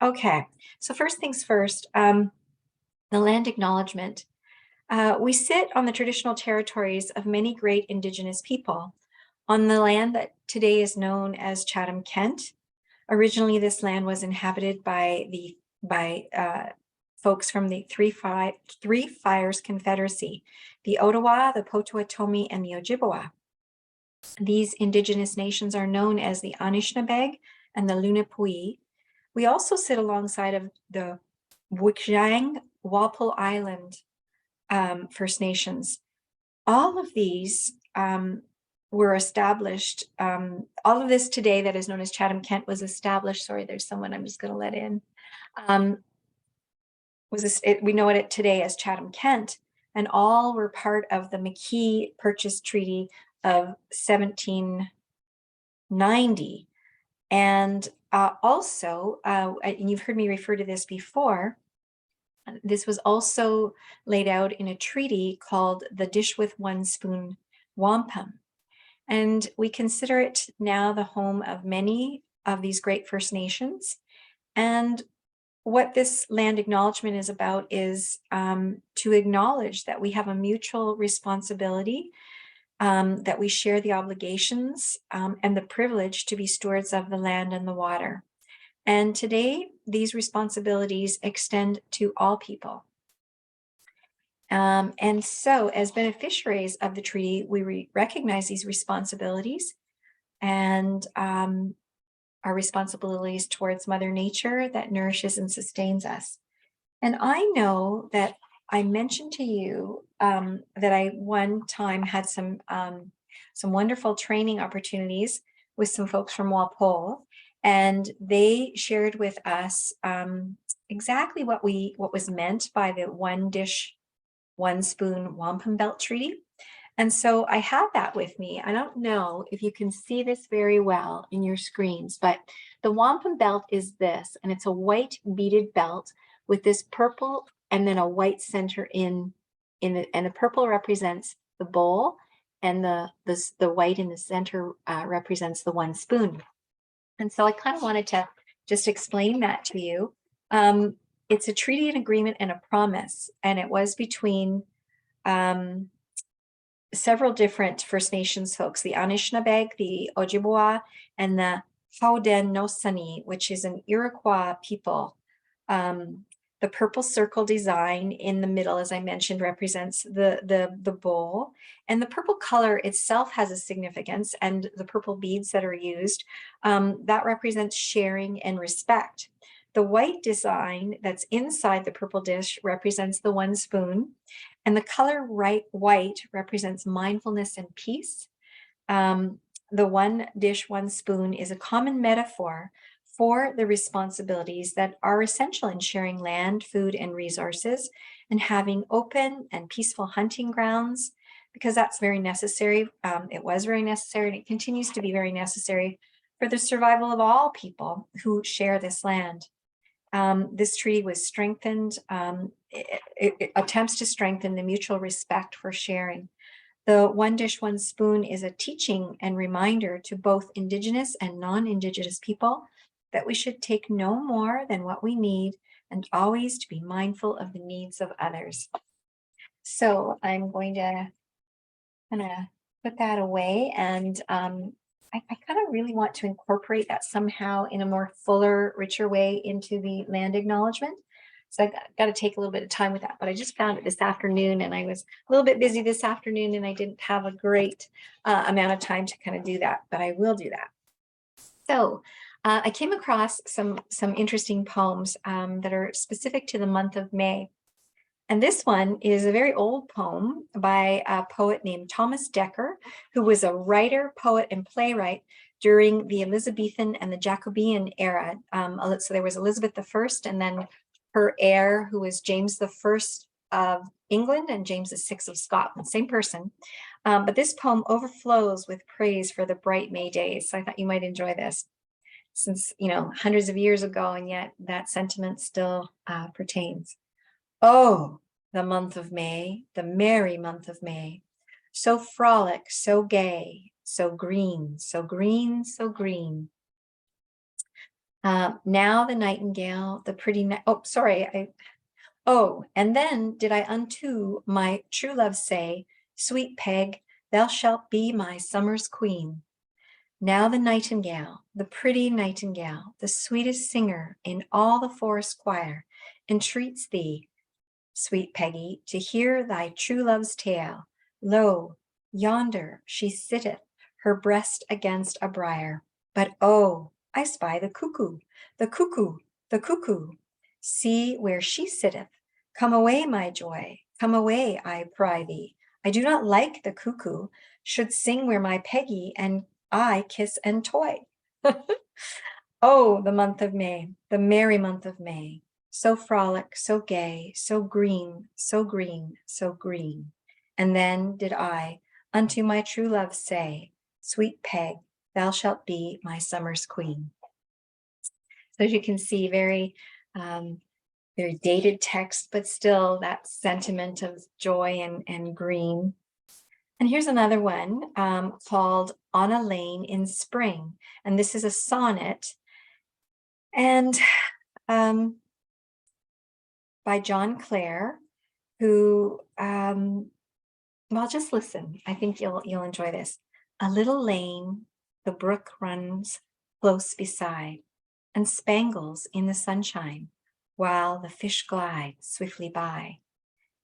Okay, so first things first, the land acknowledgement. We sit on the traditional territories of many great Indigenous people on the land that today is known as Chatham, Kent. Originally, this land was inhabited by folks from the Three Fires Confederacy, the Ottawa, the Potawatomi, and the Ojibwa. These Indigenous nations are known as the Anishinaabeg and the Lunapui. We also sit alongside of the Wikjang Walpole Island First Nations. All of these were established. All of this today that is known as Chatham, Kent was established. Sorry, there's someone I'm just going to let in. We know it today as Chatham, Kent, and all were part of the McKee Purchase Treaty of 1790. And also, and you've heard me refer to this before, this was also laid out in a treaty called the Dish with One Spoon Wampum. And we consider it now the home of many of these great First Nations. And what this land acknowledgement is about is to acknowledge that we have a mutual responsibility, that we share the obligations and the privilege to be stewards of the land and the water. And today, these responsibilities extend to all people. And so as beneficiaries of the treaty, we recognize these responsibilities and our responsibilities towards Mother Nature that nourishes and sustains us. And I know that I mentioned to you that I one time had some wonderful training opportunities with some folks from Walpole, and they shared with us exactly what was meant by the One Dish, One Spoon Wampum Belt Treaty. And so I have that with me. I don't know if you can see this very well in your screens, but the wampum belt is this, and it's a white beaded belt with this purple and then a white center and the purple represents the bowl, and the white in the center represents the one spoon. And so I kind of wanted to just explain that to you. It's a treaty, an agreement, and a promise, and it was between several different First Nations folks, the Anishinaabeg, the Ojibwa, and the Haudenosaunee, which is an Iroquois people. The purple circle design in the middle, as I mentioned, represents the bowl. And the purple color itself has a significance, and the purple beads that are used, that represents sharing and respect. The white design that's inside the purple dish represents the one spoon, and the color white represents mindfulness and peace. The One Dish, One Spoon is a common metaphor for the responsibilities that are essential in sharing land, food, and resources, and having open and peaceful hunting grounds, because that's very necessary. It was very necessary, and it continues to be very necessary for the survival of all people who share this land. This treaty was strengthened. It attempts to strengthen the mutual respect for sharing. The One Dish, One Spoon is a teaching and reminder to both Indigenous and non-Indigenous people that we should take no more than what we need and always to be mindful of the needs of others. So I'm going to kind of put that away, and I kind of really want to incorporate that somehow in a more fuller, richer way into the land acknowledgement. So I got to take a little bit of time with that, but I just found it this afternoon, and I was a little bit busy this afternoon, and I didn't have a great amount of time to kind of do that, but I will do that. So I came across some interesting poems that are specific to the month of May. And this one is a very old poem by a poet named Thomas Dekker, who was a writer, poet, and playwright during the Elizabethan and the Jacobean era. So there was Elizabeth I, and then her heir, who was James I of England and James VI of Scotland, same person. But this poem overflows with praise for the bright May days. So I thought you might enjoy this, since, hundreds of years ago, and yet that sentiment still pertains. Oh, the month of May, the merry month of May, so frolic, so gay, so green, so green, so green. Now the nightingale, the pretty, oh, sorry, oh, and then did I unto my true love say, sweet Peg, thou shalt be my summer's queen. Now the nightingale, the pretty nightingale, the sweetest singer in all the forest choir, entreats thee, sweet Peggy, to hear thy true love's tale. Lo, yonder she sitteth, her breast against a briar. But oh, I spy the cuckoo, the cuckoo, the cuckoo. See where she sitteth. Come away, my joy, come away, I pry thee. I do not like the cuckoo, should sing where my Peggy and I kiss and toy. Oh, the month of May, the merry month of May, so frolic, so gay, so green, so green, so green. And then did I unto my true love say, sweet Peg, thou shalt be my summer's queen. So as you can see, very dated text, but still that sentiment of joy and green. And here's another one called On a Lane in Spring. And this is a sonnet. And by John Clare, who, well, just listen. I think you'll enjoy this. A little lane, the brook runs close beside, and spangles in the sunshine, while the fish glide swiftly by,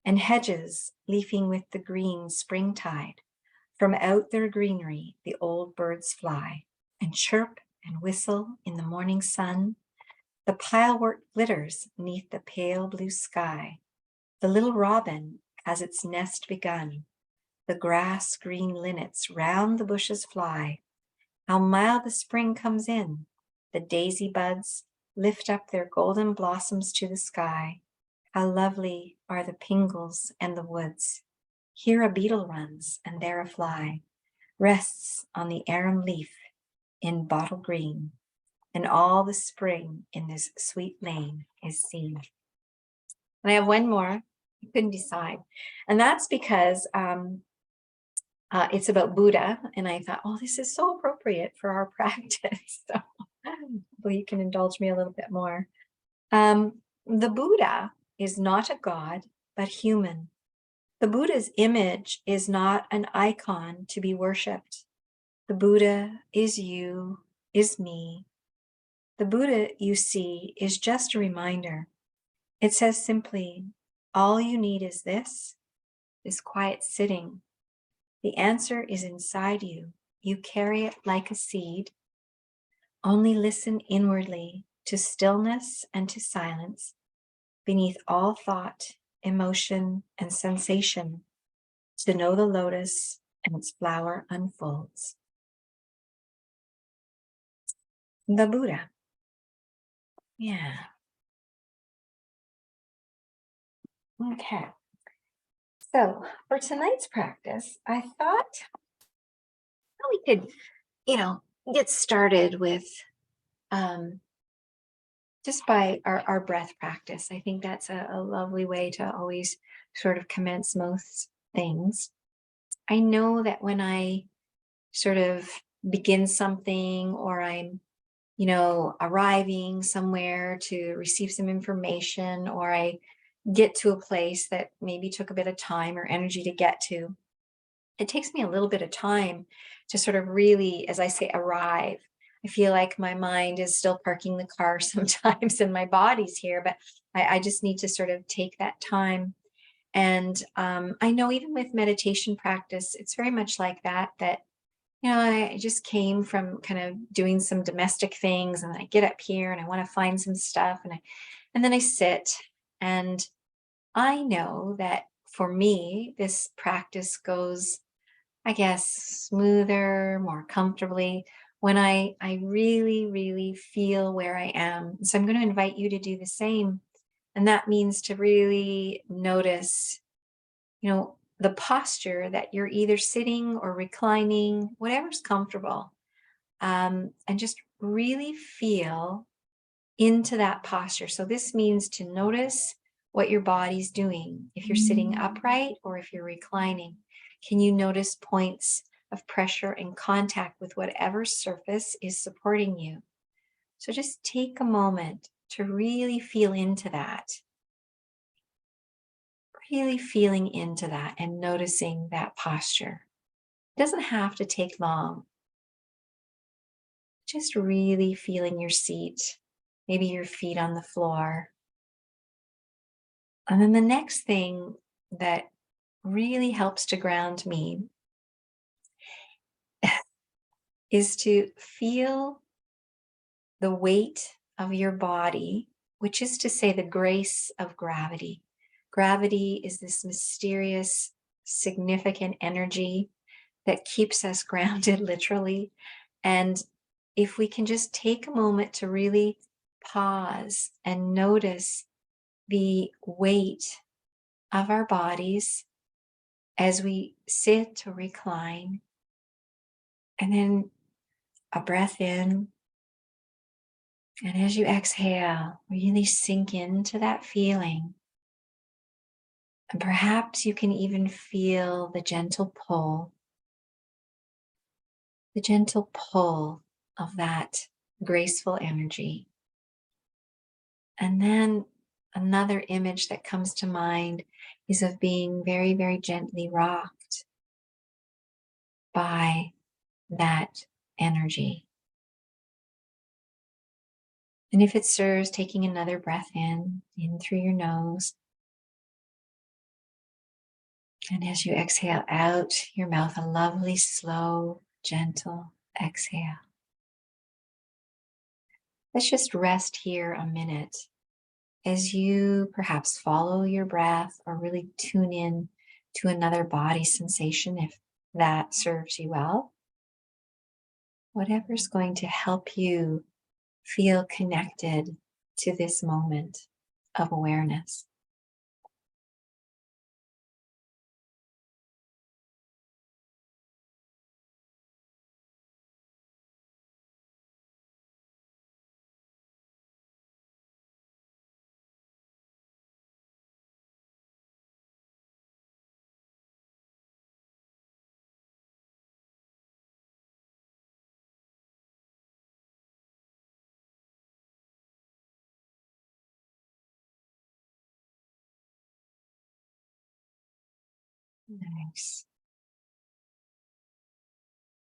and hedges leafing with the green springtide. From out their greenery the old birds fly, and chirp and whistle in the morning sun. The pilewort glitters neath the pale blue sky. The little robin has its nest begun. The grass green linnets round the bushes fly. How mild the spring comes in. The daisy buds lift up their golden blossoms to the sky. How lovely are the pingles and the woods. Here a beetle runs, and there a fly rests on the arum leaf in bottle green, and all the spring in this sweet lane is seen. And I have one more, I couldn't decide. And that's because it's about Buddha. And I thought, oh, this is so appropriate for our practice. So hopefully you can indulge me a little bit more. The Buddha is not a god, but human. The Buddha's image is not an icon to be worshipped. The Buddha is you, is me. The Buddha you see is just a reminder. It says simply, all you need is this quiet sitting. The answer is inside you. You carry it like a seed. Only listen inwardly to stillness and to silence, beneath all thought, emotion, and sensation, to know the lotus and its flower unfolds. The Buddha. Yeah. Okay. So for tonight's practice, I thought we could, get started with just by our breath practice. I think that's a lovely way to always sort of commence most things. I know that when I sort of begin something, or I'm, arriving somewhere to receive some information, or I get to a place that maybe took a bit of time or energy to get to, it takes me a little bit of time to sort of really, as I say, arrive. I feel like my mind is still parking the car sometimes and my body's here, but I just need to sort of take that time. And I know even with meditation practice, it's very much like that, I just came from kind of doing some domestic things, and I get up here and I want to find some stuff, and then I sit, and I know that for me, this practice goes, I guess, smoother, more comfortably when I really, really feel where I am. So I'm going to invite you to do the same. And that means to really notice, the posture that you're either sitting or reclining, whatever's comfortable, and just really feel into that posture. So this means to notice what your body's doing. If you're sitting upright or if you're reclining, can you notice points of pressure and contact with whatever surface is supporting you? So just take a moment to really feel into that, really feeling into that and noticing that posture. It doesn't have to take long. Just really feeling your seat, maybe your feet on the floor. And then the next thing that really helps to ground me is to feel the weight of your body, which is to say, the grace of gravity. Gravity is this mysterious, significant energy that keeps us grounded, literally. And if we can just take a moment to really pause and notice the weight of our bodies as we sit or recline, and then a breath in. And as you exhale, really sink into that feeling. And perhaps you can even feel the gentle pull of that graceful energy. And then another image that comes to mind is of being very, very gently rocked by that energy. And if it serves, taking another breath in through your nose. And as you exhale out your mouth, a lovely, slow, gentle exhale. Let's just rest here a minute as you perhaps follow your breath or really tune in to another body sensation if that serves you well. Whatever's going to help you feel connected to this moment of awareness. Nice.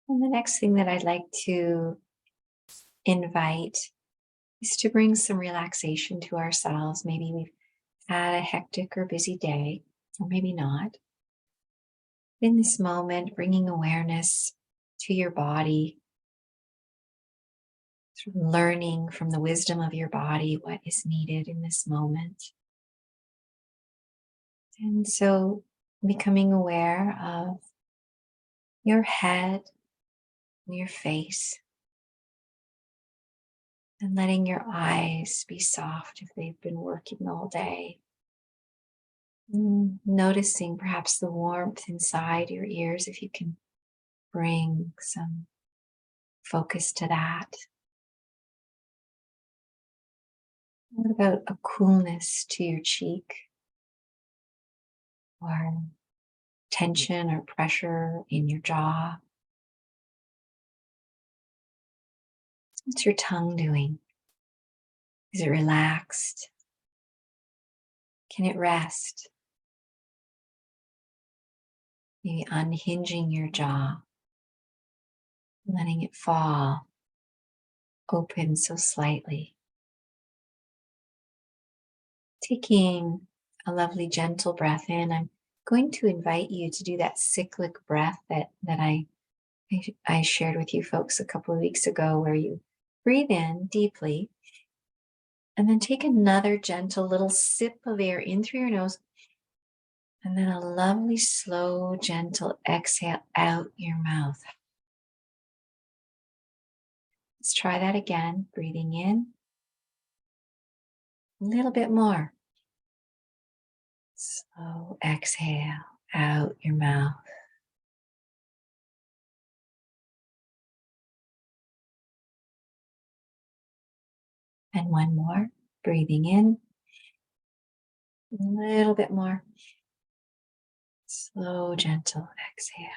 And the next thing that I'd like to invite is to bring some relaxation to ourselves. Maybe we've had a hectic or busy day, or maybe not. In this moment, bringing awareness to your body, sort of learning from the wisdom of your body what is needed in this moment. And so becoming aware of your head, your face, and letting your eyes be soft if they've been working all day. Noticing perhaps the warmth inside your ears if you can bring some focus to that. What about a coolness to your cheek or tension or pressure in your jaw? What's your tongue doing? Is it relaxed? Can it rest? Maybe unhinging your jaw, letting it fall open so slightly. Taking a lovely gentle breath in, I'm going to invite you to do that cyclic breath that I shared with you folks a couple of weeks ago, where you breathe in deeply and then take another gentle little sip of air in through your nose, and then a lovely, slow, gentle exhale out your mouth. Let's try that again. Breathing in. A little bit more. Slow exhale out your mouth. And one more. Breathing in. A little bit more. Slow, gentle exhale.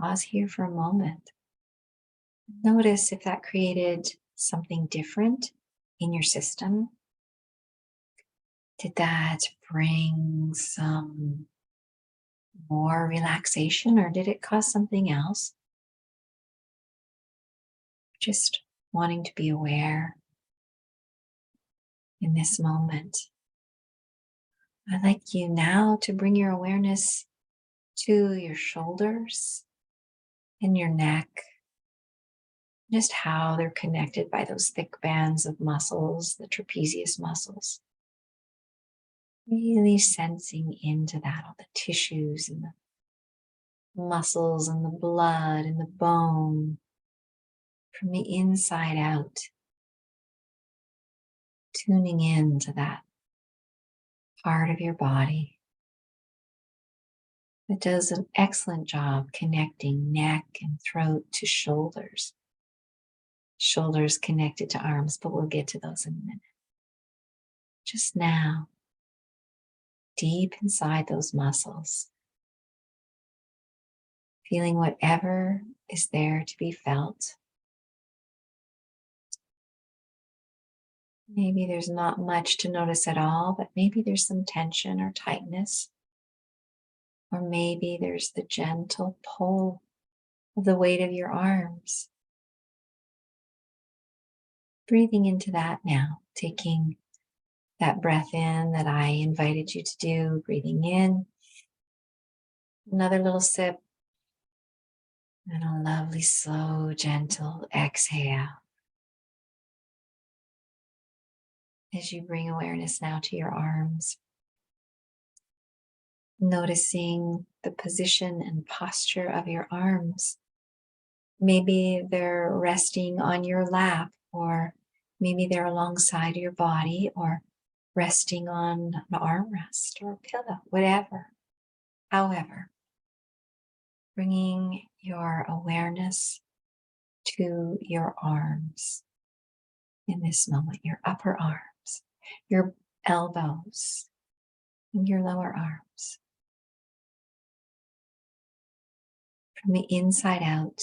pause here for a moment. Notice if that created something different in your system. Did that bring some more relaxation or did it cause something else? Just wanting to be aware in this moment. I'd like you now to bring your awareness to your shoulders and your neck, just how they're connected by those thick bands of muscles, the trapezius muscles. Really sensing into that, all the tissues and the muscles and the blood and the bone from the inside out. Tuning in to that part of your body that does an excellent job connecting neck and throat to shoulders. Shoulders connected to arms, but we'll get to those in a minute. Just now, deep inside those muscles, feeling whatever is there to be felt. Maybe there's not much to notice at all, but maybe there's some tension or tightness. Or maybe there's the gentle pull of the weight of your arms. Breathing into that now, taking that breath in that I invited you to do, breathing in. Another little sip. And a lovely, slow, gentle exhale. As you bring awareness now to your arms, noticing the position and posture of your arms. Maybe they're resting on your lap, or maybe they're alongside your body, or resting on an armrest or a pillow, whatever. However, bringing your awareness to your arms in this moment, your upper arms, your elbows, and your lower arms. From the inside out,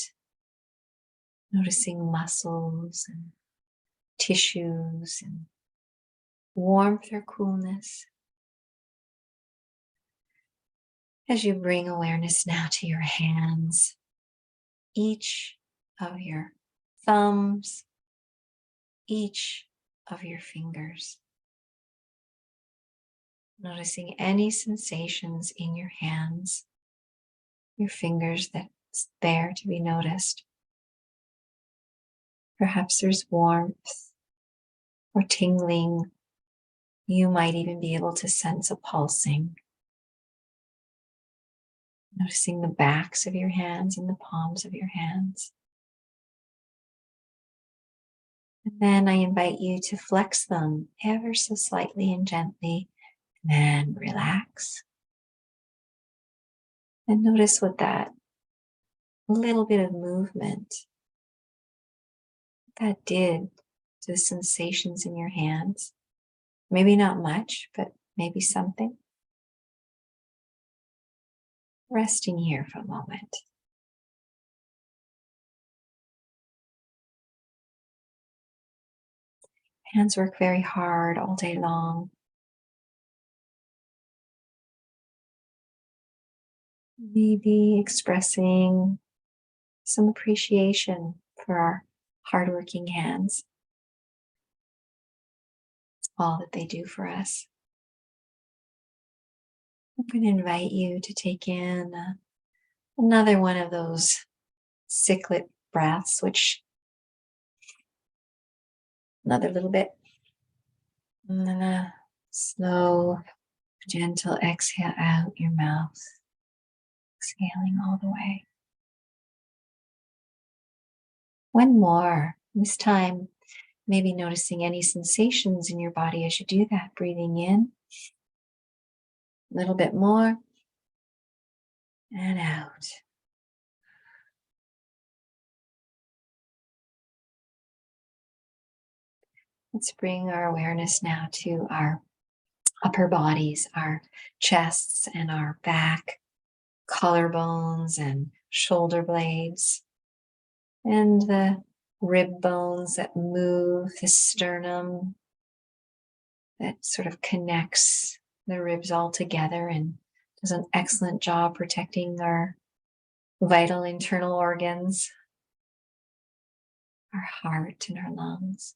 noticing muscles and tissues and warmth or coolness. As you bring awareness now to your hands, each of your thumbs, each of your fingers. Noticing any sensations in your hands, your fingers that's there to be noticed. Perhaps there's warmth or tingling. You might even be able to sense a pulsing. Noticing the backs of your hands and the palms of your hands. And then I invite you to flex them ever so slightly and gently, and then relax. And notice what that little bit of movement that did to the sensations in your hands. Maybe not much, but maybe something. Resting here for a moment. Hands work very hard all day long. Maybe expressing some appreciation for our hardworking hands. All that they do for us. I'm going to invite you to take in another one of those cichlid breaths, which another little bit. And then a slow, gentle exhale out your mouth. Exhaling all the way. One more. This time, maybe noticing any sensations in your body as you do that. Breathing in. A little bit more. And out. Let's bring our awareness now to our upper bodies, our chests and our back, collarbones and shoulder blades, and the rib bones that move, the sternum that sort of connects the ribs all together and does an excellent job protecting our vital internal organs, our heart and our lungs.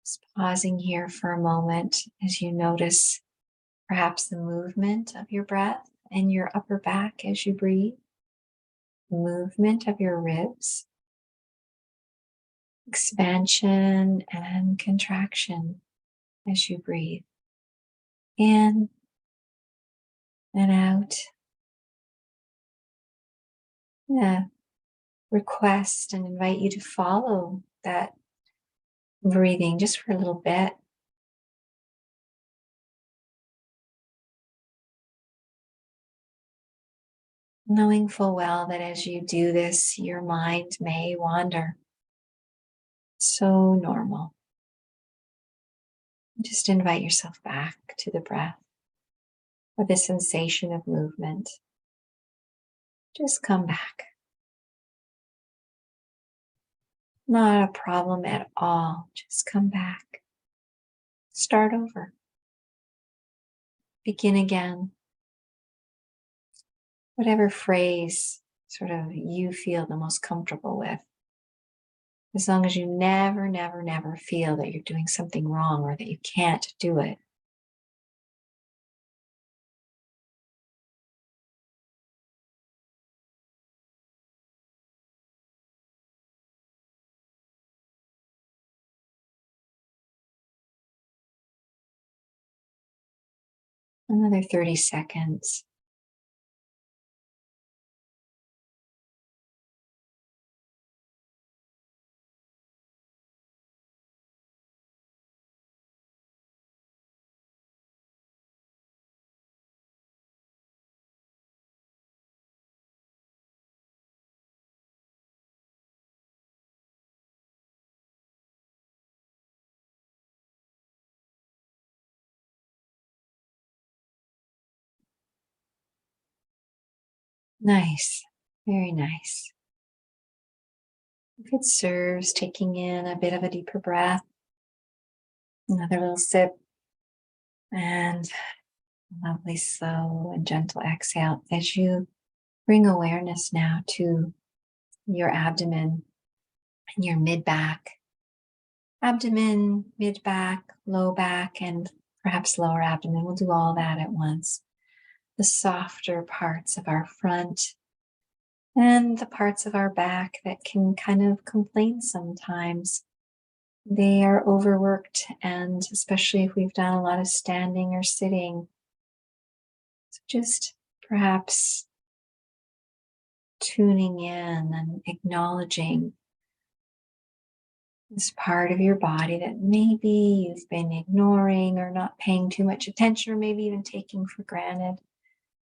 Just pausing here for a moment as you notice perhaps the movement of your breath and your upper back as you breathe, movement of your ribs, expansion and contraction as you breathe in and out. Yeah, request and invite you to follow that breathing just for a little bit. Knowing full well that as you do this, your mind may wander. So normal. Just invite yourself back to the breath or the sensation of movement. Just come back. Not a problem at all. Just come back. Start over. Begin again. Whatever phrase sort of you feel the most comfortable with. As long as you never, never, never feel that you're doing something wrong or that you can't do it. Another 30 seconds. Nice. Very nice. If it serves, taking in a bit of a deeper breath, another little sip, and a lovely slow and gentle exhale as you bring awareness now to your abdomen and your mid-back. Abdomen, mid-back, low back, and perhaps lower abdomen. We'll do all that at once. The softer parts of our front and the parts of our back that can kind of complain sometimes. They are overworked, and especially if we've done a lot of standing or sitting. So just perhaps tuning in and acknowledging this part of your body that maybe you've been ignoring or not paying too much attention, or maybe even taking for granted,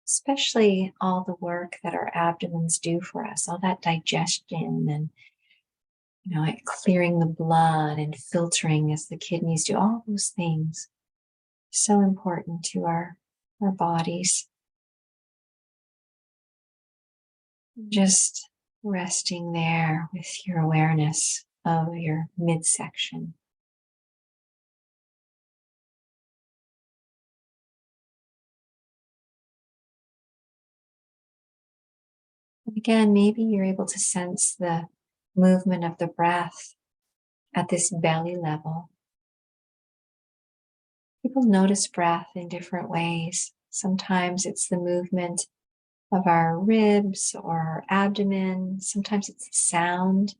especially all the work that our abdomens do for us, all that digestion and like clearing the blood and filtering as the kidneys do, all those things. So important to our bodies. Just resting there with your awareness of your midsection. And again, maybe you're able to sense the movement of the breath at this belly level. People notice breath in different ways. Sometimes it's the movement of our ribs or our abdomen. Sometimes it's the sound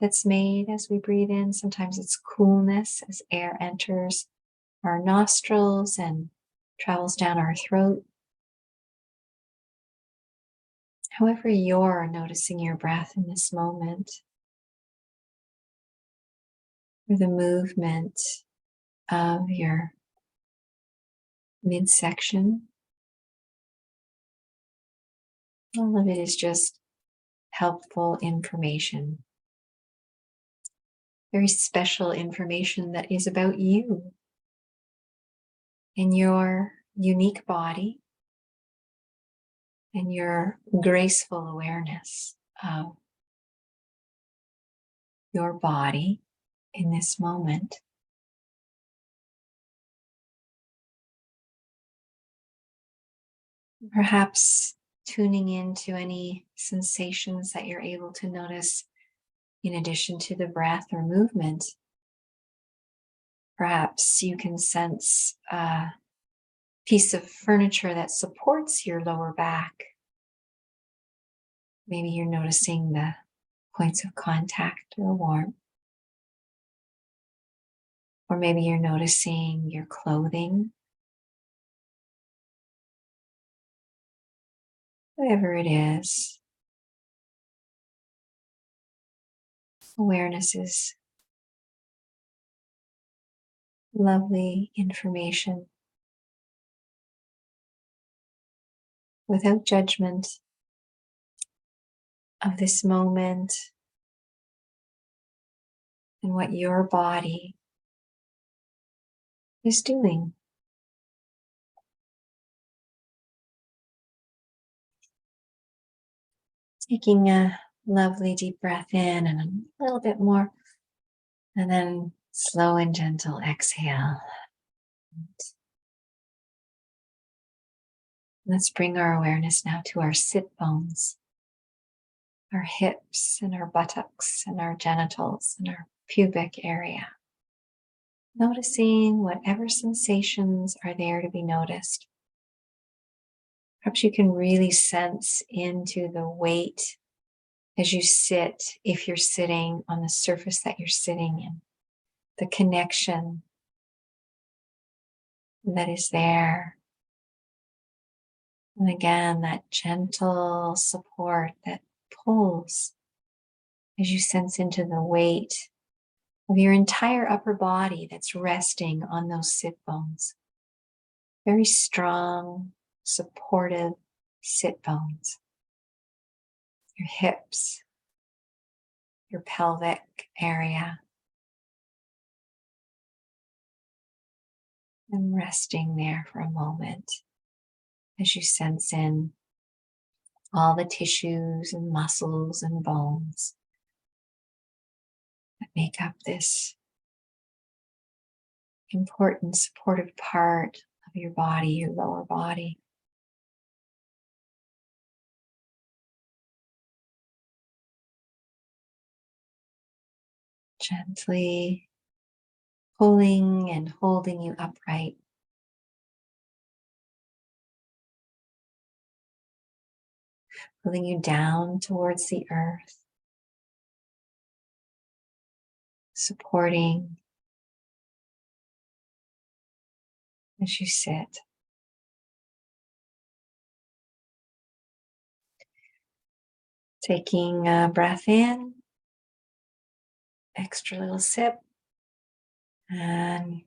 that's made as we breathe in. Sometimes it's coolness as air enters our nostrils and travels down our throat. However you're noticing your breath in this moment, or the movement of your midsection, all of it is just helpful information. Very special information that is about you and your unique body and your graceful awareness of your body in this moment. Perhaps tuning into any sensations that you're able to notice in addition to the breath or movement. Perhaps you can sense a piece of furniture that supports your lower back. Maybe you're noticing the points of contact or warmth. Or maybe you're noticing your clothing. Whatever it is, awareness is lovely information without judgment of this moment and what your body is doing. Taking a lovely deep breath in and a little bit more, and then slow and gentle exhale. Let's bring our awareness now to our sit bones, our hips and our buttocks and our genitals and our pubic area. Noticing whatever sensations are there to be noticed. Perhaps you can really sense into the weight as you sit, if you're sitting on the surface that you're sitting in, the connection that is there. And again, that gentle support that pulls as you sense into the weight of your entire upper body that's resting on those sit bones. Very strong, supportive sit bones. Your hips, your pelvic area, and resting there for a moment as you sense in all the tissues and muscles and bones that make up this important supportive part of your body, your lower body. Gently pulling and holding you upright. Pulling you down towards the earth. Supporting as you sit. Taking a breath in, extra little sip, and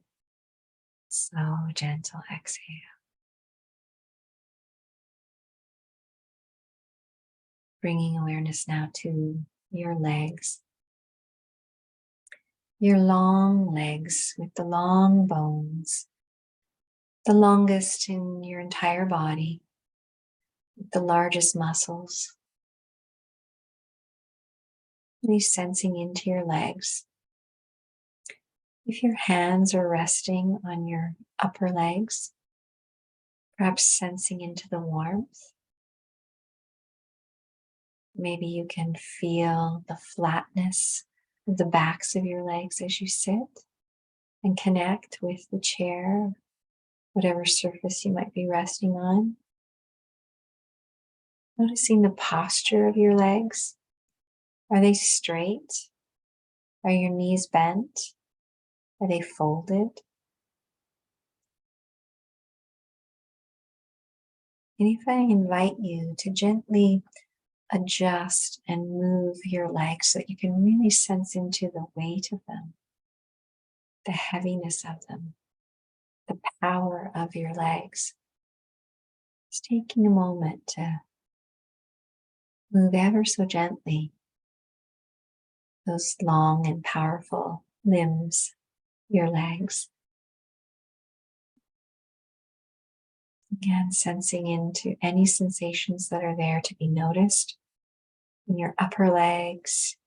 slow, gentle exhale. Bringing awareness now to your legs. Your long legs with the long bones, the longest in your entire body, with the largest muscles. Really sensing into your legs. If your hands are resting on your upper legs, perhaps sensing into the warmth. Maybe you can feel the flatness of the backs of your legs as you sit and connect with the chair, whatever surface you might be resting on. Noticing the posture of your legs. Are they straight? Are your knees bent? Are they folded? And if I invite you to gently adjust and move your legs so that you can really sense into the weight of them, the heaviness of them, the power of your legs. Just taking a moment to move ever so gently those long and powerful limbs, your legs. Again, sensing into any sensations that are there to be noticed in your upper legs,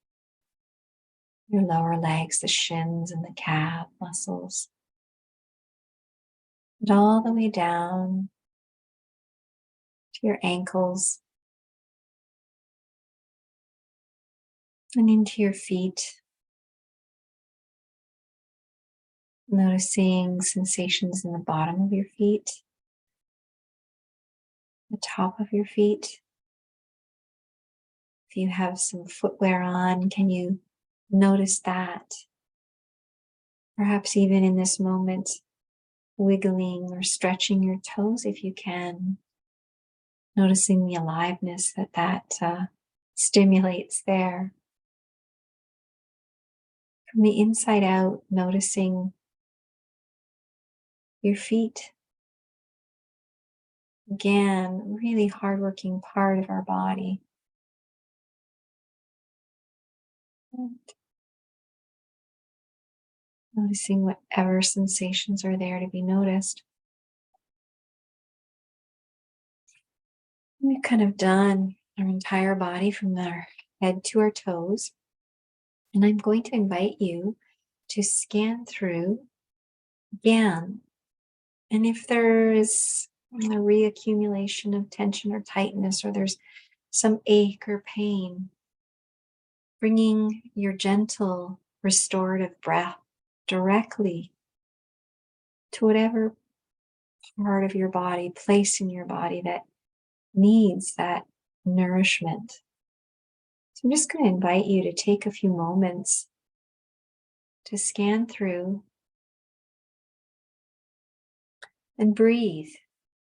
your lower legs, the shins and the calf muscles, and all the way down to your ankles and into your feet. Noticing sensations in the bottom of your feet, the top of your feet. If you have some footwear on, can you notice that? Perhaps even in this moment, wiggling or stretching your toes if you can, noticing the aliveness that stimulates there. From the inside out, noticing your feet. Again, really hardworking part of our body. And noticing whatever sensations are there to be noticed. We've kind of done our entire body from our head to our toes. And I'm going to invite you to scan through again. And if there is a reaccumulation of tension or tightness, or there's some ache or pain, bringing your gentle restorative breath directly to whatever part of your body, place in your body that needs that nourishment. So I'm just going to invite you to take a few moments to scan through and breathe,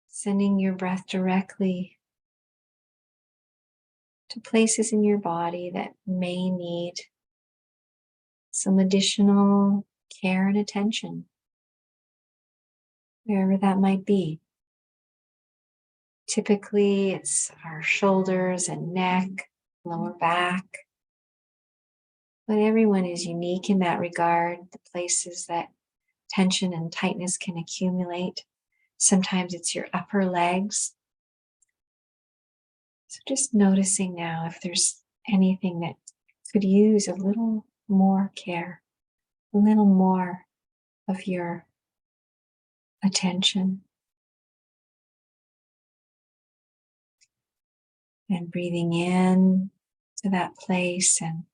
sending your breath directly to places in your body that may need some additional care and attention, wherever that might be. Typically, it's our shoulders and neck, lower back, but everyone is unique in that regard. The places that tension and tightness can accumulate. Sometimes it's your upper legs. So just noticing now if there's anything that could use a little more care, a little more of your attention. And breathing in to that place. And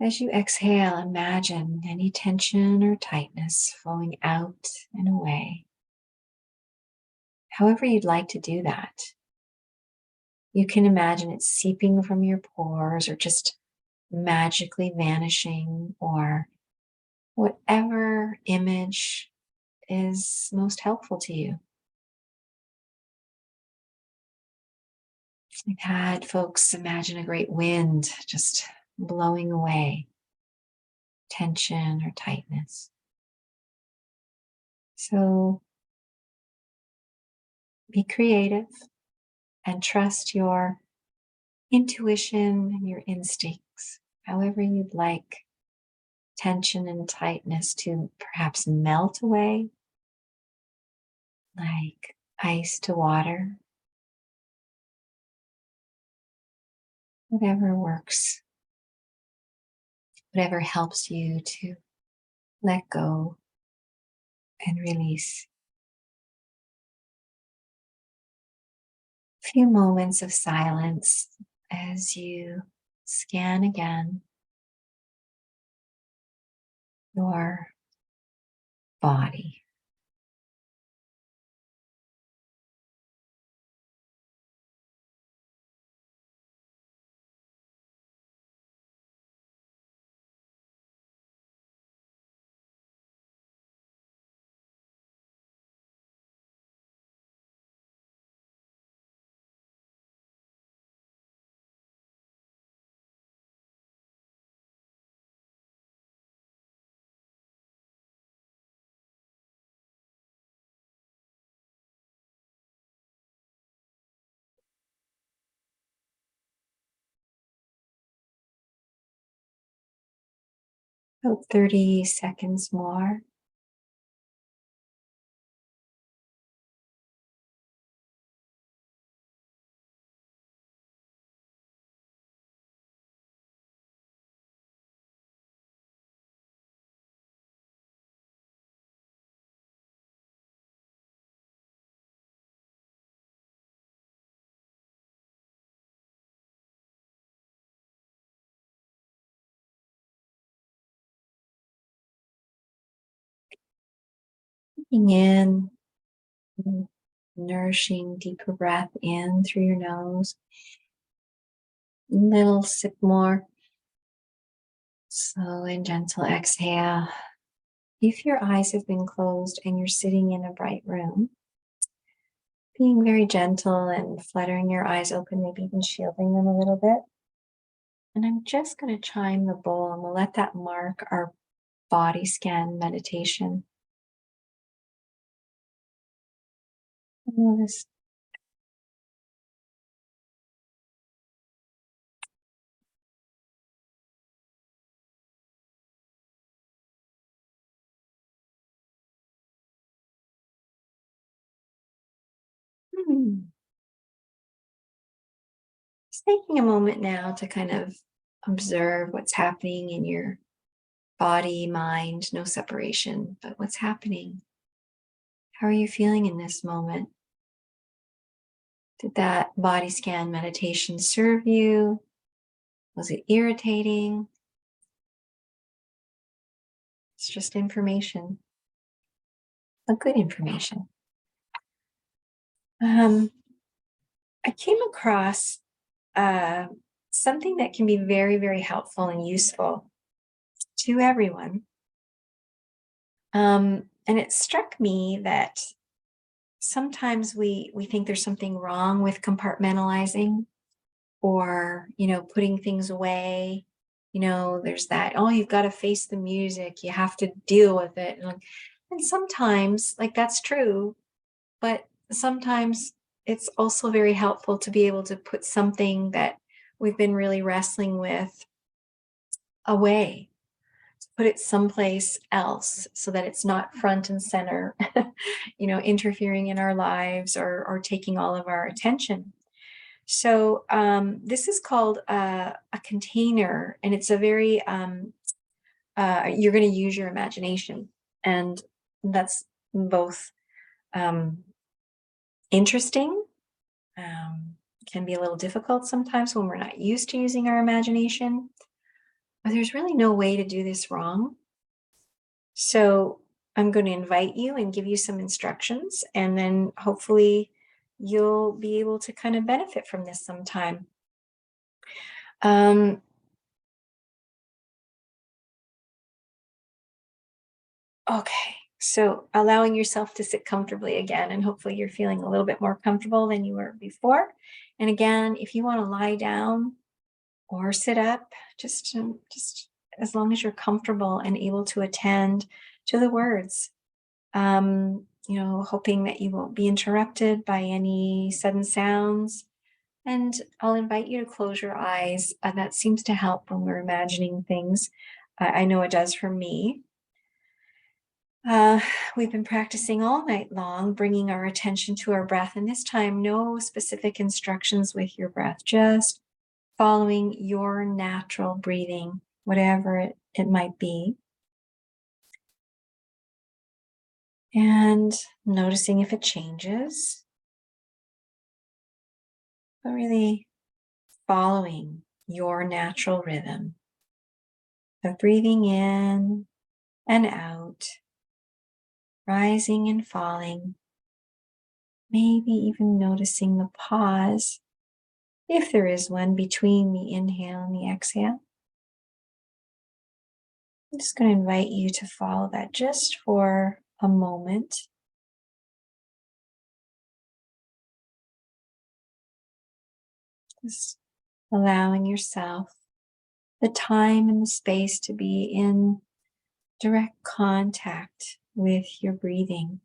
as you exhale, imagine any tension or tightness flowing out and away. However you'd like to do that. You can imagine it seeping from your pores or just magically vanishing, or whatever image is most helpful to you. I've had folks imagine a great wind just blowing away tension or tightness. So be creative and trust your intuition and your instincts, however you'd like tension and tightness to perhaps melt away, like ice to water, whatever works, whatever helps you to let go and release. A few moments of silence as you scan again your body. About 30 seconds more. Taking in nourishing deeper breath in through your nose. Little sip more. Slow and gentle exhale. If your eyes have been closed and you're sitting in a bright room, being very gentle and fluttering your eyes open, maybe even shielding them a little bit. And I'm just going to chime the bowl and we'll let that mark our body scan meditation. Notice. Just taking a moment now to kind of observe what's happening in your body, mind, no separation, but what's happening. How are you feeling in this moment? Did that body scan meditation serve you? Was it irritating? It's just information, a good information. I came across something that can be very, very helpful and useful to everyone. And it struck me that sometimes we think there's something wrong with compartmentalizing or, putting things away. There's that, oh, you've got to face the music, you have to deal with it. And sometimes, like, that's true, but sometimes it's also very helpful to be able to put something that we've been really wrestling with away, to put it someplace else so that it's not front and center, interfering in our lives or taking all of our attention. So this is called a container, and it's a very, you're going to use your imagination. And that's both interesting, can be a little difficult sometimes when we're not used to using our imagination, but there's really no way to do this wrong. So I'm going to invite you and give you some instructions, and then hopefully you'll be able to kind of benefit from this sometime. Okay, so allowing yourself to sit comfortably again, and hopefully you're feeling a little bit more comfortable than you were before. And again, if you want to lie down or sit up, just as long as you're comfortable and able to attend to the words. Hoping that you won't be interrupted by any sudden sounds. And I'll invite you to close your eyes. That seems to help when we're imagining things. I know it does for me. We've been practicing all night long, bringing our attention to our breath. And this time, no specific instructions with your breath, just following your natural breathing, whatever it might be. And noticing if it changes, but really following your natural rhythm of breathing in and out, rising and falling, maybe even noticing the pause, if there is one, between the inhale and the exhale. I'm just going to invite you to follow that just for a moment. Just allowing yourself the time and the space to be in direct contact with your breathing.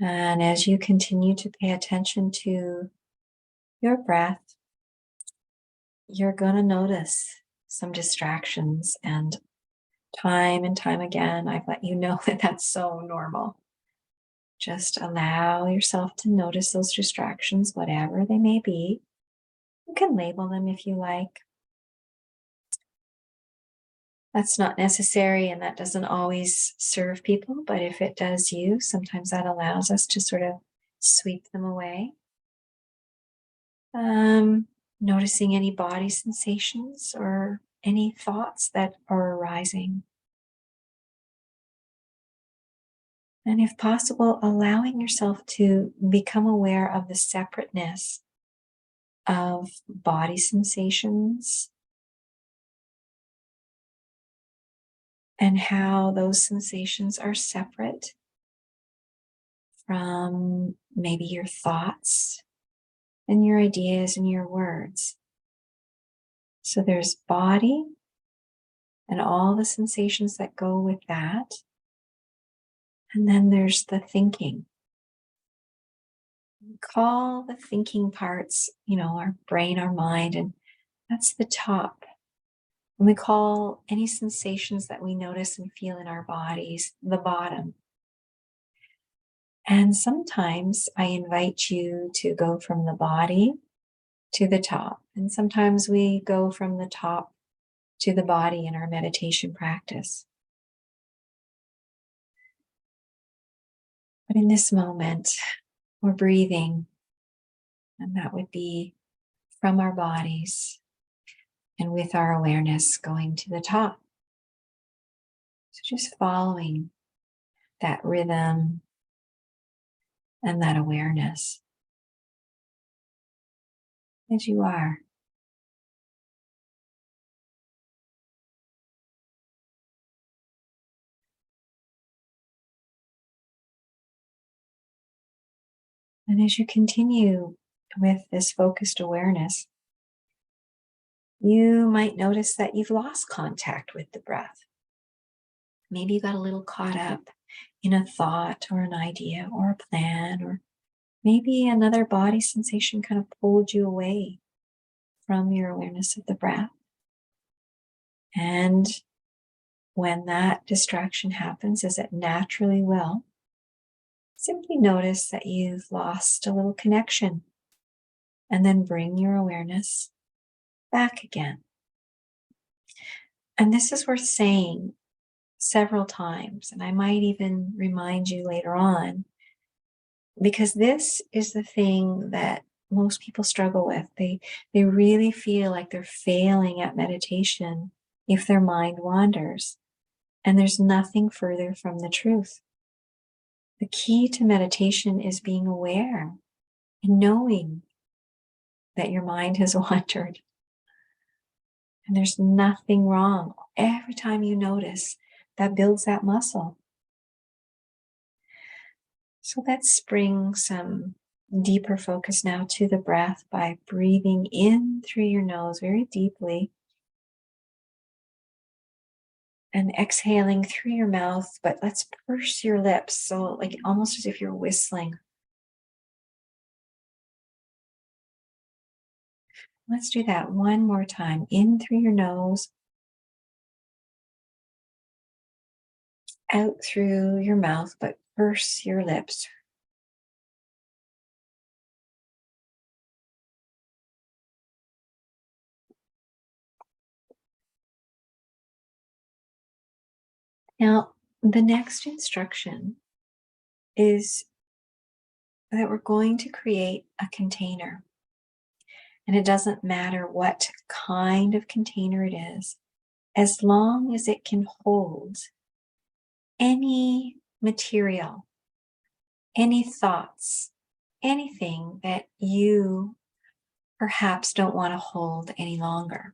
And as you continue to pay attention to your breath, you're going to notice some distractions. And time again, I've let you know that that's so normal. Just allow yourself to notice those distractions, whatever they may be. You can label them if you like. That's not necessary and that doesn't always serve people, but if it does you, sometimes that allows us to sort of sweep them away. Noticing any body sensations or any thoughts that are arising. And if possible, allowing yourself to become aware of the separateness of body sensations and how those sensations are separate from maybe your thoughts and your ideas and your words. So there's body and all the sensations that go with that. And then there's the thinking. We call the thinking parts, our brain, our mind, and that's the top. And we call any sensations that we notice and feel in our bodies the bottom. And sometimes I invite you to go from the body to the top. And sometimes we go from the top to the body in our meditation practice. But in this moment, we're breathing, and that would be from our bodies and with our awareness going to the top. So just following that rhythm and that awareness as you are. And as you continue with this focused awareness, you might notice that you've lost contact with the breath. Maybe you got a little caught up in a thought or an idea or a plan, or maybe another body sensation kind of pulled you away from your awareness of the breath. And when that distraction happens, as it naturally will, simply notice that you've lost a little connection and then bring your awareness back again. And this is worth saying several times, and I might even remind you later on, because this is the thing that most people struggle with. They really feel like they're failing at meditation if their mind wanders, and there's nothing further from the truth. The key to meditation is being aware and knowing that your mind has wandered. And there's nothing wrong. Every time you notice, that builds that muscle. So let's bring some deeper focus now to the breath by breathing in through your nose very deeply and exhaling through your mouth, but let's purse your lips. So like almost as if you're whistling. Let's do that one more time. In through your nose, out through your mouth, but purse your lips. Now, the next instruction is that we're going to create a container. And it doesn't matter what kind of container it is, as long as it can hold any material, any thoughts, anything that you perhaps don't want to hold any longer.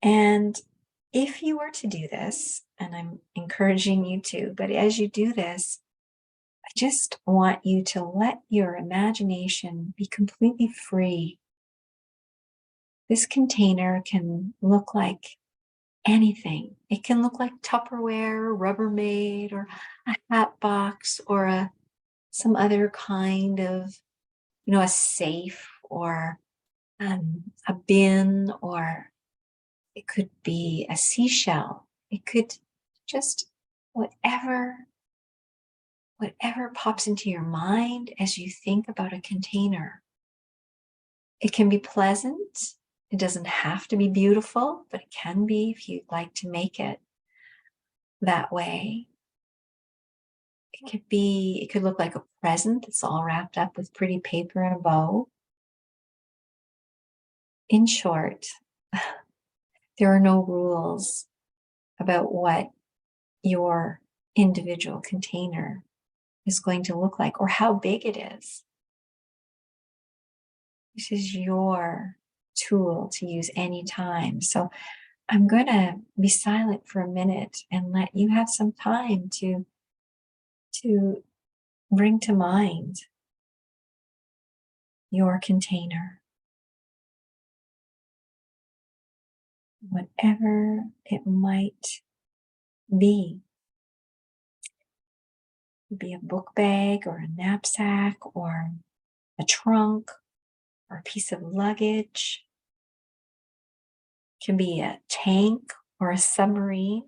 And if you were to do this, and I'm encouraging you to, but as you do this, I just want you to let your imagination be completely free. This container can look like anything. It can look like Tupperware, Rubbermaid, or a hat box, or some other kind of, a safe, or a bin, or it could be a seashell. It could just whatever pops into your mind as you think about a container. It can be pleasant It doesn't have to be beautiful, but it can be if you'd like to make it that way. It could look like a present that's all wrapped up with pretty paper and a bow. In short, there are no rules about what your individual container is going to look like or how big it is. This is your tool to use anytime. So I'm going to be silent for a minute and let you have some time to bring to mind your container, whatever it might be. It could be a book bag or a knapsack or a trunk or a piece of luggage. It can be a tank or a submarine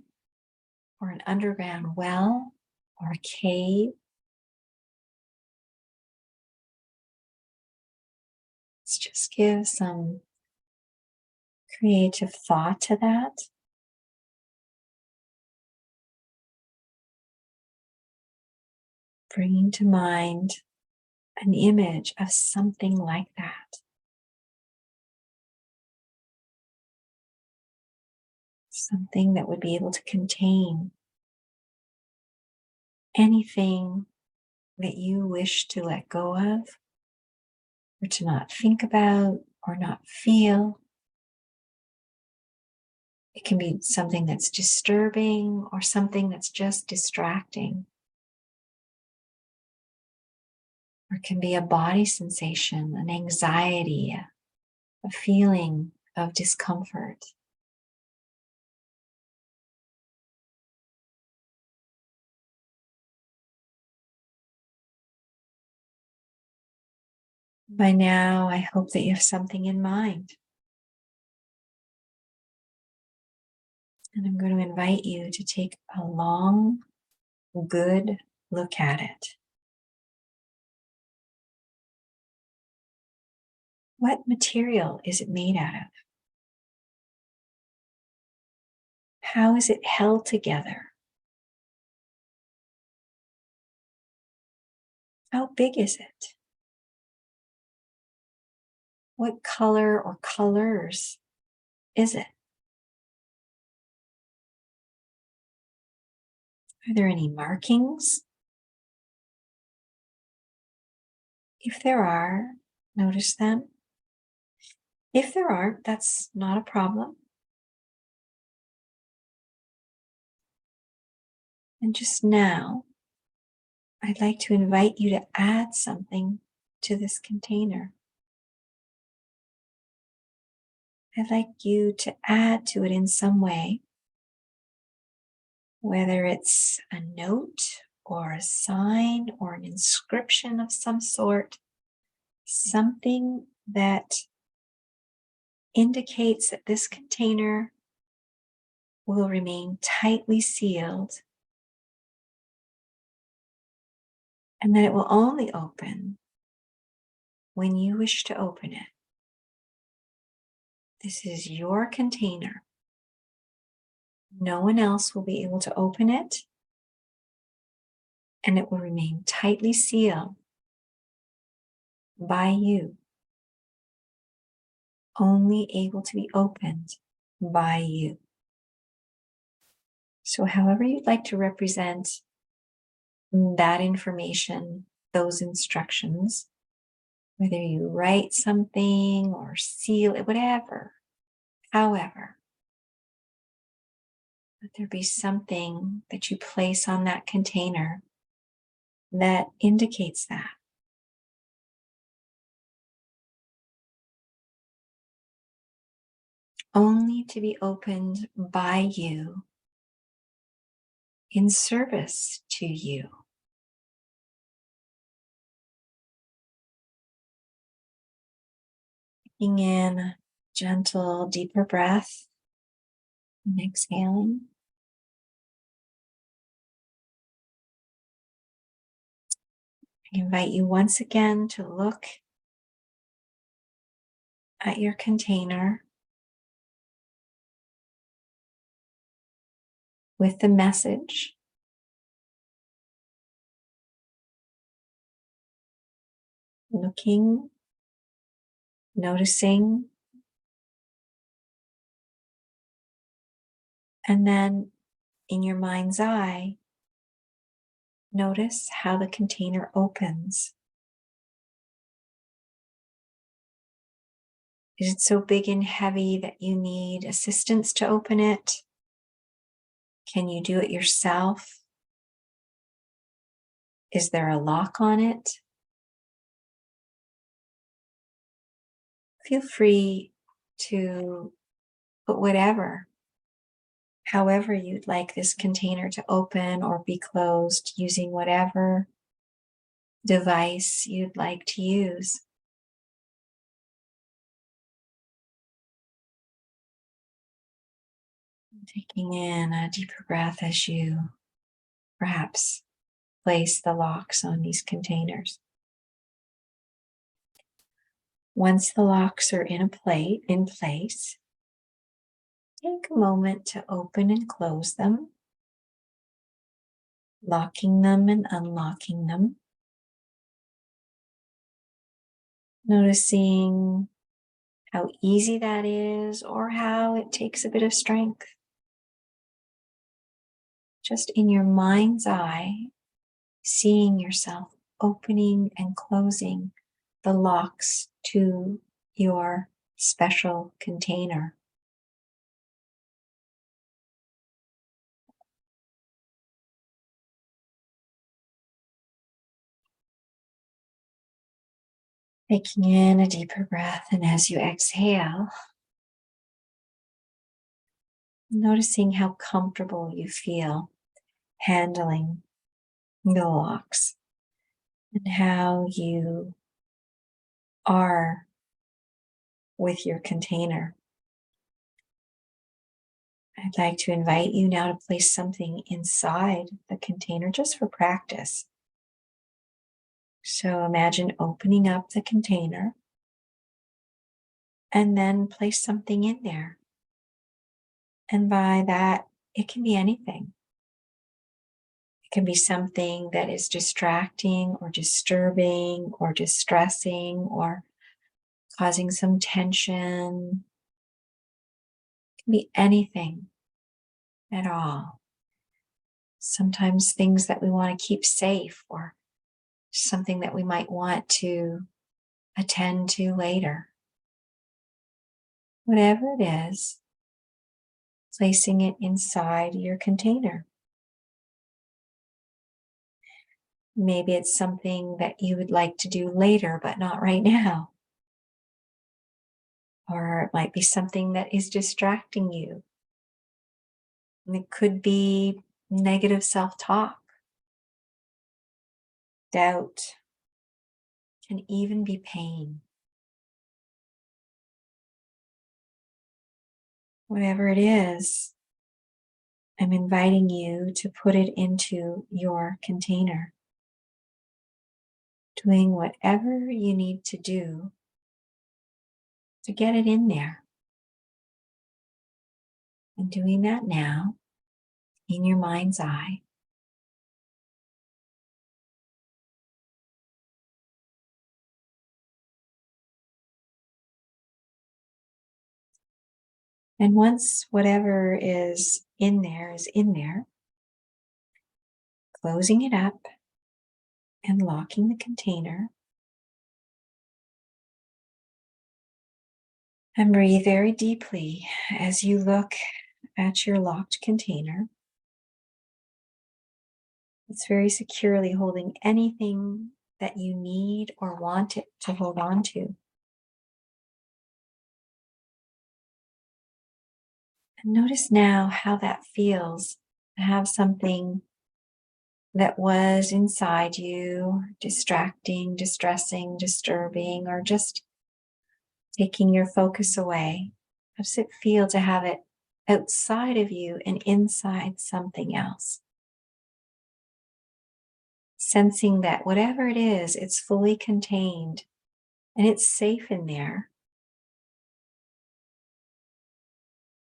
or an underground well or a cave. Let's just give some creative thought to that. Bringing to mind an image of something like that. Something that would be able to contain anything that you wish to let go of, or to not think about, or not feel. It can be something that's disturbing or something that's just distracting. Or it can be a body sensation, an anxiety, a feeling of discomfort. By now, I hope that you have something in mind. And I'm going to invite you to take a long, good look at it. What material is it made out of? How is it held together? How big is it? What color or colors is it? Are there any markings? If there are, notice them. If there aren't, that's not a problem. And just now, I'd like to invite you to add something to this container. I'd like you to add to it in some way, whether it's a note or a sign or an inscription of some sort, something that indicates that this container will remain tightly sealed and that it will only open when you wish to open it. This is your container. No one else will be able to open it, and it will remain tightly sealed by you, only able to be opened by you. So however you'd like to represent that information, those instructions, whether you write something or seal it, whatever, however, let there be something that you place on that container that indicates that. Only to be opened by you in service to you. Taking in a gentle, deeper breath and exhaling. I invite you once again to look at your container with the message. Looking, noticing, and then in your mind's eye, notice how the container opens. Is it so big and heavy that you need assistance to open it? Can you do it yourself? Is there a lock on it? Feel free to put however you'd like this container to open or be closed using whatever device you'd like to use. Taking in a deeper breath as you perhaps place the locks on these containers. Once the locks are in place, take a moment to open and close them, locking them and unlocking them. Noticing how easy that is or how it takes a bit of strength. Just in your mind's eye, seeing yourself opening and closing the locks to your special container. Taking in a deeper breath, and as you exhale, noticing how comfortable you feel handling the locks and how you are with your container. I'd like to invite you now to place something inside the container just for practice. So imagine opening up the container and then place something in there. And by that, it can be anything. It can be something that is distracting or disturbing or distressing or causing some tension. It can be anything at all. Sometimes things that we want to keep safe or something that we might want to attend to later. Whatever it is, placing it inside your container. Maybe it's something that you would like to do later, but not right now. Or it might be something that is distracting you. And it could be negative self-talk, doubt, can even be pain. Whatever it is, I'm inviting you to put it into your container, doing whatever you need to do to get it in there. And doing that now in your mind's eye. And once whatever is in there, closing it up and locking the container. And breathe very deeply as you look at your locked container. It's very securely holding anything that you need or want it to hold on to. And notice now how that feels to have something that was inside you, distracting, distressing, disturbing, or just taking your focus away. How does it feel to have it outside of you and inside something else? Sensing that whatever it is, it's fully contained and it's safe in there.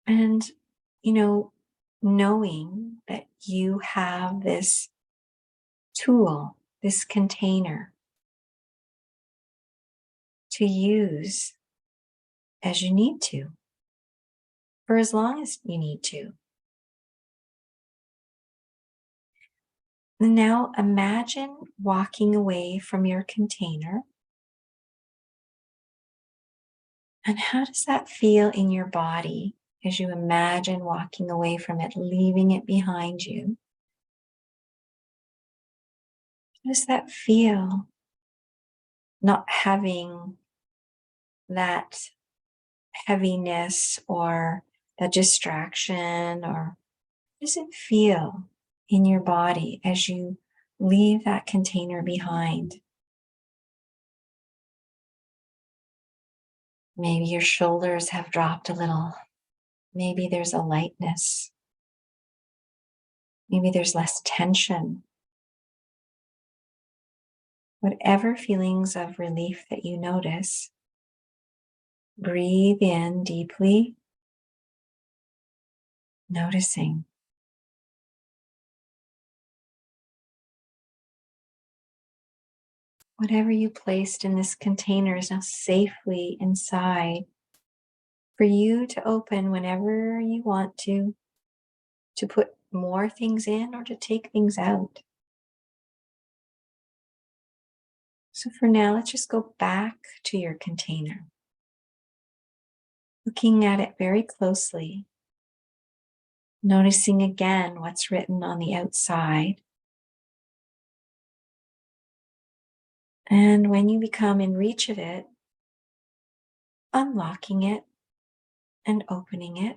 And, knowing that you have this tool, this container to use as you need to, for as long as you need to. Now imagine walking away from your container. And how does that feel in your body as you imagine walking away from it, leaving it behind you? How does that feel? Not having that heaviness or that distraction, or how does it feel in your body as you leave that container behind? Maybe your shoulders have dropped a little. Maybe there's a lightness. Maybe there's less tension. Whatever feelings of relief that you notice, breathe in deeply, noticing. Whatever you placed in this container is now safely inside for you to open whenever you want to put more things in or to take things out. So for now, let's just go back to your container, looking at it very closely, noticing again what's written on the outside. And when you become in reach of it, unlocking it and opening it.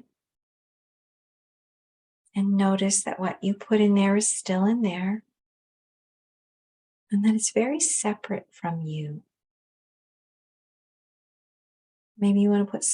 And notice that what you put in there is still in there, and that it's very separate from you. Maybe you want to put